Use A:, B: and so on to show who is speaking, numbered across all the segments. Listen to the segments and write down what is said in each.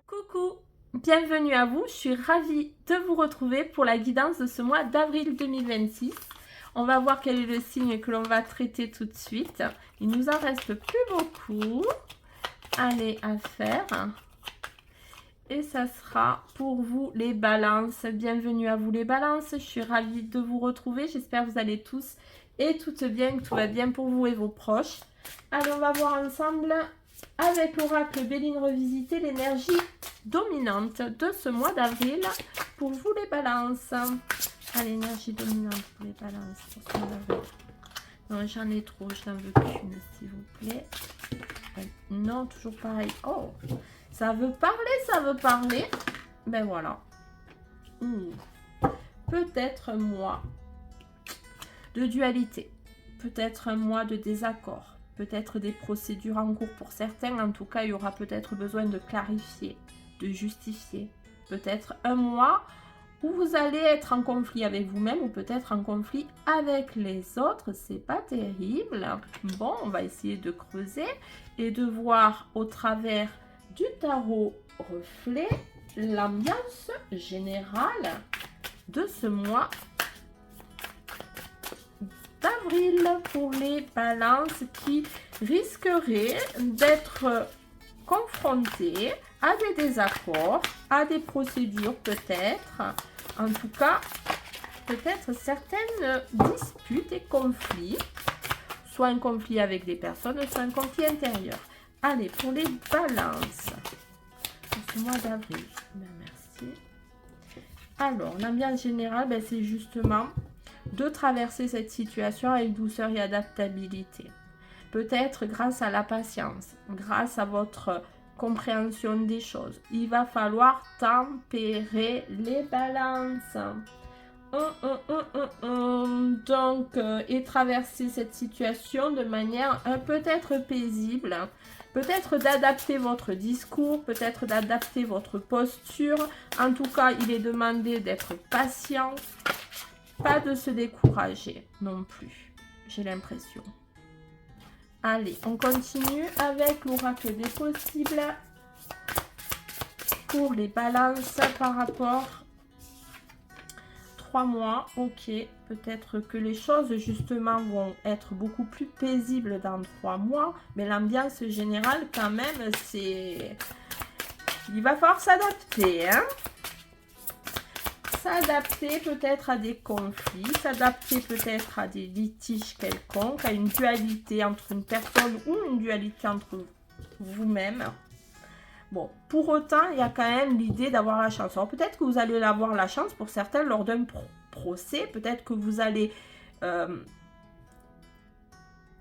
A: Coucou, bienvenue à vous, je suis ravie de vous retrouver pour la guidance de ce mois d'avril 2026. On va voir quel est le signe que l'on va traiter tout de suite. Il nous en reste plus beaucoup. Allez, à faire. Et ça sera pour vous les balances. Bienvenue à vous les balances, je suis ravie de vous retrouver. J'espère que vous allez tous et toutes bien, que tout va bien pour vous et vos proches. Allez, on va voir ensemble avec l'oracle Béline revisité l'énergie dominante de ce mois d'avril pour vous les balances. Allez, l'énergie dominante pour les balances pour ce mois d'avril. Non, j'en ai trop, je n'en veux qu'une, s'il vous plaît. Non, toujours pareil. Oh, ça veut parler, ça veut parler. Ben voilà. Peut-être un mois de dualité. Peut-être un mois de désaccord. Peut-être des procédures en cours pour certains. En tout cas, il y aura peut-être besoin de clarifier, de justifier. Peut-être un mois où vous allez être en conflit avec vous-même ou peut-être en conflit avec les autres. C'est pas terrible. Bon, on va essayer de creuser et de voir au travers du tarot reflet l'ambiance générale de ce mois d'avril pour les balances qui risqueraient d'être confrontées à des désaccords, à des procédures peut-être, en tout cas peut-être certaines disputes et conflits, soit un conflit avec des personnes, soit un conflit intérieur. Allez, pour les balances, pour ce mois d'avril, ben, merci. Alors, l'ambiance générale, ben, c'est justement de traverser cette situation avec douceur et adaptabilité. Peut-être grâce à la patience, grâce à votre compréhension des choses. Il va falloir tempérer les balances. Donc, et traverser cette situation de manière peut-être paisible, peut-être d'adapter votre discours, peut-être d'adapter votre posture. En tout cas, il est demandé d'être patient, pas de se décourager non plus, j'ai l'impression. Allez, on continue avec l'oracle des possibles pour les balances par rapport 3 mois. Ok, peut-être que les choses justement vont être beaucoup plus paisibles dans 3 mois, mais l'ambiance générale quand même, c'est... Il va falloir s'adapter, hein. S'adapter peut-être à des conflits, s'adapter peut-être à des litiges quelconques, à une dualité entre une personne ou une dualité entre vous-même. Bon, pour autant, il y a quand même l'idée d'avoir la chance. Alors peut-être que vous allez avoir la chance pour certains lors d'un procès, peut-être que vous allez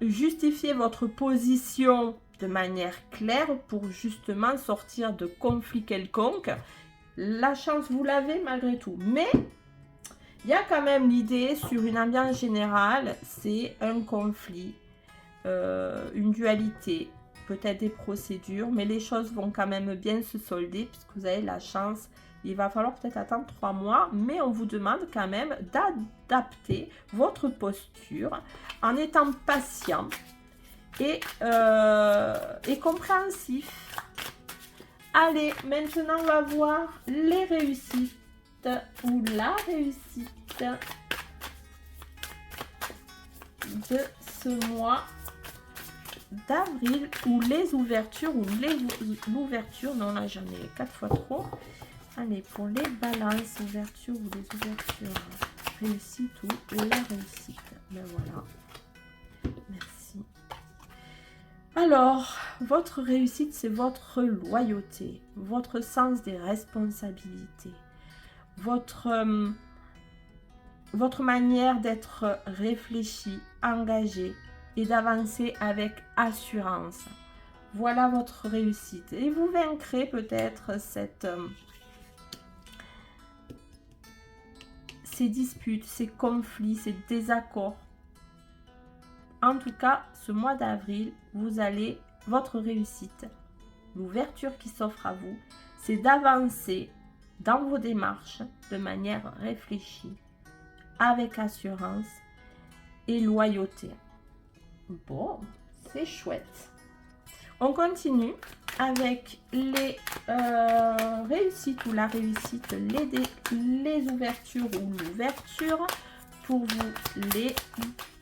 A: justifier votre position de manière claire pour justement sortir de conflits quelconques. La chance, vous l'avez malgré tout. Mais il y a quand même l'idée sur une ambiance générale, c'est un conflit, une dualité, peut-être des procédures, mais les choses vont quand même bien se solder puisque vous avez la chance. Il va falloir peut-être attendre 3 mois, mais on vous demande quand même d'adapter votre posture en étant patient et compréhensif. Allez, maintenant on va voir les réussites ou la réussite de ce mois d'avril ou les ouvertures ou l'ouverture. Non, là j'en ai 4 fois trop. Allez, pour les balances, ouverture ou les ouvertures, réussite ou la réussite. Ben voilà. Merci. Alors, votre réussite, c'est votre loyauté, votre sens des responsabilités, votre manière d'être réfléchi, engagé et d'avancer avec assurance. Voilà votre réussite. Et vous vaincrez peut-être ces disputes, ces conflits, ces désaccords. En tout cas, ce mois d'avril, votre réussite, l'ouverture qui s'offre à vous, c'est d'avancer dans vos démarches de manière réfléchie, avec assurance et loyauté. Bon, c'est chouette. On continue avec les réussites ou la réussite, les ouvertures ou l'ouverture. Pour vous, les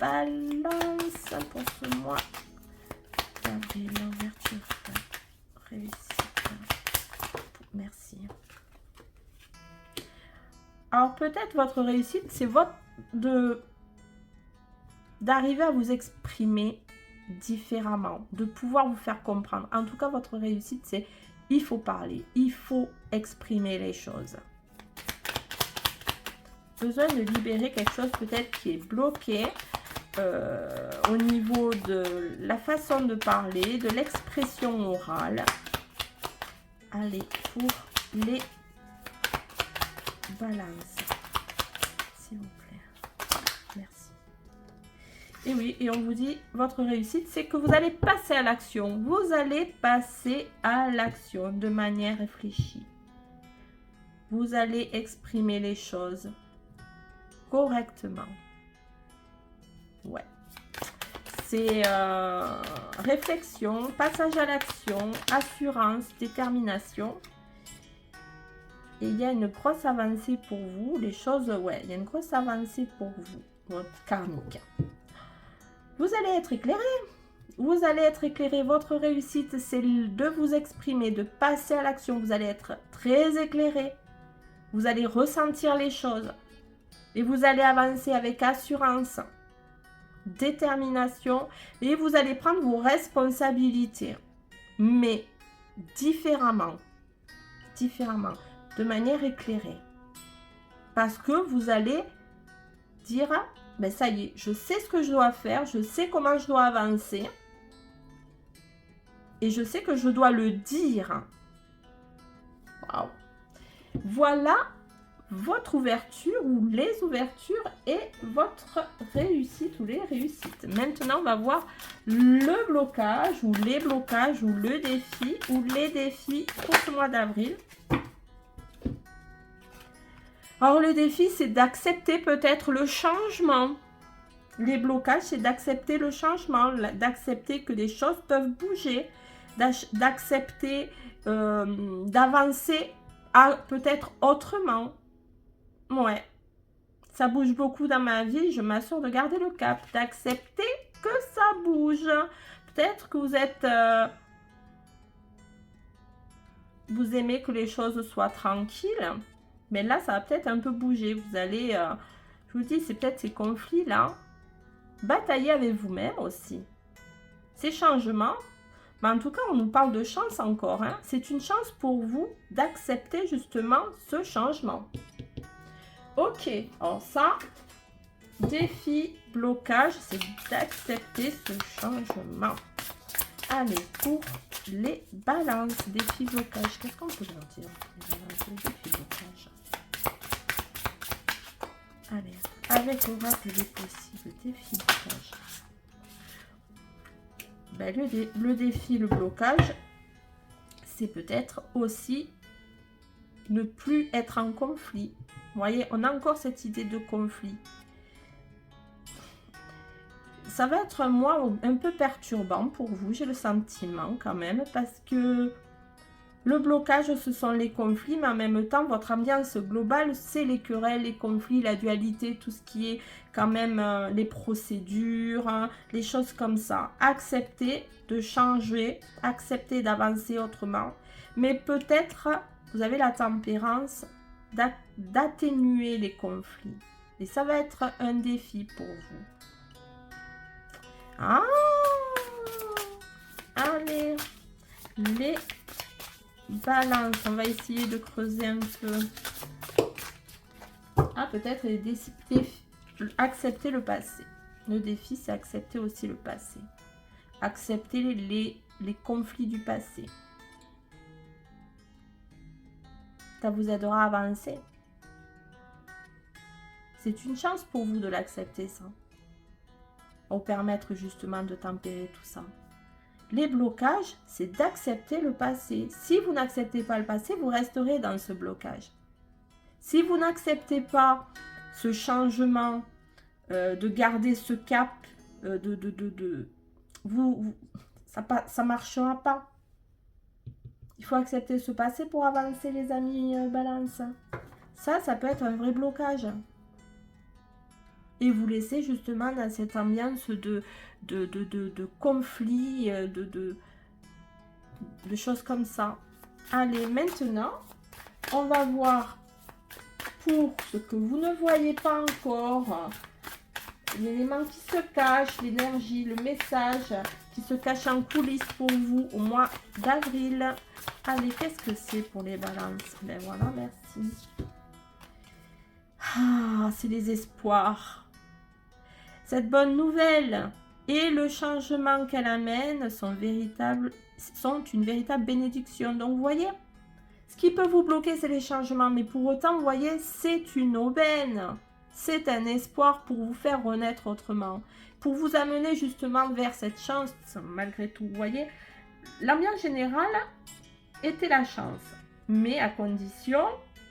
A: balances pour ce mois d'avril, l'ouverture, réussite. Merci. Alors peut-être votre réussite, c'est d'arriver à vous exprimer différemment, de pouvoir vous faire comprendre. En tout cas, votre réussite, c'est il faut parler, il faut exprimer les choses. Besoin de libérer quelque chose peut-être qui est bloqué au niveau de la façon de parler, de l'expression orale. Allez, pour les balances, s'il vous plaît. Merci. Et oui, et on vous dit, votre réussite, c'est que vous allez passer à l'action. Vous allez passer à l'action de manière réfléchie. Vous allez exprimer les choses correctement. Ouais. C'est réflexion, passage à l'action, assurance, détermination. Et il y a une grosse avancée pour vous. Les choses, ouais, il y a une grosse avancée pour vous, votre karmique. Vous allez être éclairé. Vous allez être éclairé. Votre réussite, c'est de vous exprimer, de passer à l'action. Vous allez être très éclairé. Vous allez ressentir les choses. Et vous allez avancer avec assurance, détermination. Et vous allez prendre vos responsabilités. Mais différemment. Différemment. De manière éclairée. Parce que vous allez dire, ben ça y est, je sais ce que je dois faire, je sais comment je dois avancer. Et je sais que je dois le dire. Waouh. Voilà votre ouverture ou les ouvertures et votre réussite ou les réussites. Maintenant, on va voir le blocage ou les blocages ou le défi ou les défis pour ce mois d'avril. Alors, le défi, c'est d'accepter peut-être le changement. Les blocages, c'est d'accepter le changement, d'accepter que les choses peuvent bouger, d'accepter d'avancer peut-être autrement. Ouais, ça bouge beaucoup dans ma vie, je m'assure de garder le cap, d'accepter que ça bouge. Peut-être que vous êtes... vous aimez que les choses soient tranquilles, mais là, ça va peut-être un peu bouger. Vous allez, je vous dis, c'est peut-être ces conflits-là. Batailler avec vous-même aussi. Ces changements, mais en tout cas, on nous parle de chance encore. Hein. C'est une chance pour vous d'accepter justement ce changement. Ok, alors ça, défi, blocage, c'est d'accepter ce changement. Allez, pour les balances, défi, blocage, qu'est-ce qu'on peut leur dire? Défi, blocage. Allez, avec l'oracle des possibles, défi, blocage. Ben, le défi, le blocage, c'est peut-être aussi ne plus être en conflit. Vous voyez, on a encore cette idée de conflit. Ça va être un mois un peu perturbant pour vous, j'ai le sentiment quand même, parce que le blocage, ce sont les conflits, mais en même temps, votre ambiance globale, c'est les querelles, les conflits, la dualité, tout ce qui est quand même les procédures, hein, les choses comme ça. Acceptez de changer, acceptez d'avancer autrement, mais peut-être vous avez la tempérance d'atténuer les conflits. Et ça va être un défi pour vous. Ah! Allez, les balances. On va essayer de creuser un peu. Ah, peut-être accepter le passé. Le défi, c'est accepter aussi le passé. Accepter les conflits du passé. Ça vous aidera à avancer. C'est une chance pour vous de l'accepter, ça. Pour permettre justement de tempérer tout ça. Les blocages, c'est d'accepter le passé. Si vous n'acceptez pas le passé, vous resterez dans ce blocage. Si vous n'acceptez pas ce changement, de garder ce cap, ça ne marchera pas. faut accepter de se passer pour avancer, les amis Balance. Ça peut être un vrai blocage. Et vous laissez justement dans cette ambiance de conflit, de choses comme ça. Allez, maintenant, on va voir pour ce que vous ne voyez pas encore, l'élément qui se cache, l'énergie, le message qui se cache en coulisses pour vous au mois d'avril. Allez, qu'est-ce que c'est pour les balances? Ben voilà, merci. Ah, c'est les espoirs. Cette bonne nouvelle et le changement qu'elle amène sont une véritable bénédiction. Donc, vous voyez, ce qui peut vous bloquer, c'est les changements. Mais pour autant, vous voyez, c'est une aubaine. C'est un espoir pour vous faire renaître autrement. Pour vous amener justement vers cette chance, malgré tout. Vous voyez, l'ambiance générale était la chance. Mais à condition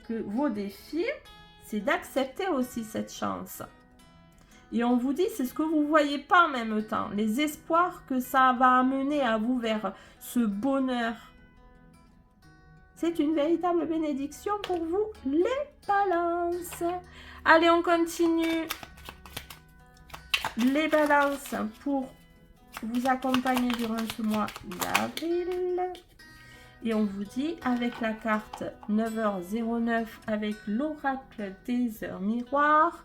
A: que vos défis, c'est d'accepter aussi cette chance. Et on vous dit, c'est ce que vous ne voyez pas en même temps. Les espoirs que ça va amener à vous vers ce bonheur. C'est une véritable bénédiction pour vous, les balances. Allez, on continue. Les balances pour vous accompagner durant ce mois d'avril. Et on vous dit, avec la carte 9h09, avec l'oracle des heures miroirs,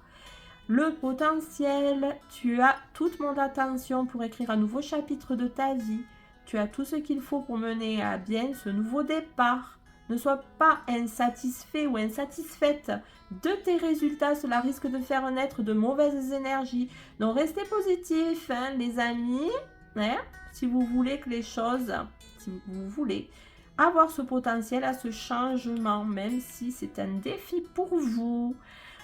A: le potentiel, tu as toute mon attention pour écrire un nouveau chapitre de ta vie. Tu as tout ce qu'il faut pour mener à bien ce nouveau départ. Ne sois pas insatisfait ou insatisfaite de tes résultats. Cela risque de faire naître de mauvaises énergies. Donc, restez positifs, hein, les amis. Hein, si vous voulez que les choses, si vous voulez avoir ce potentiel à ce changement, même si c'est un défi pour vous.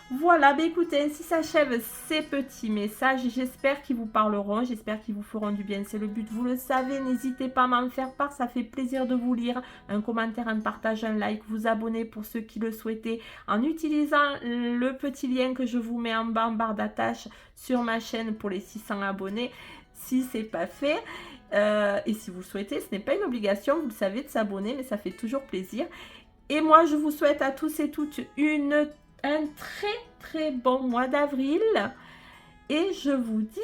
A: Voilà, bah écoutez, ainsi s'achèvent ces petits messages. J'espère qu'ils vous parleront, j'espère qu'ils vous feront du bien. C'est le but, vous le savez. N'hésitez pas à m'en faire part, ça fait plaisir de vous lire. Un commentaire, un partage, un like, vous abonner pour ceux qui le souhaitaient en utilisant le petit lien que je vous mets en bas en barre d'attache sur ma chaîne pour les 600 abonnés. Si ce n'est pas fait, et si vous le souhaitez, ce n'est pas une obligation, vous le savez, de s'abonner, mais ça fait toujours plaisir. Et moi, je vous souhaite à tous et toutes un très bon mois d'avril et je vous dis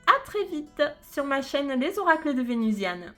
A: à très vite sur ma chaîne Les Oracles de Vénusiane.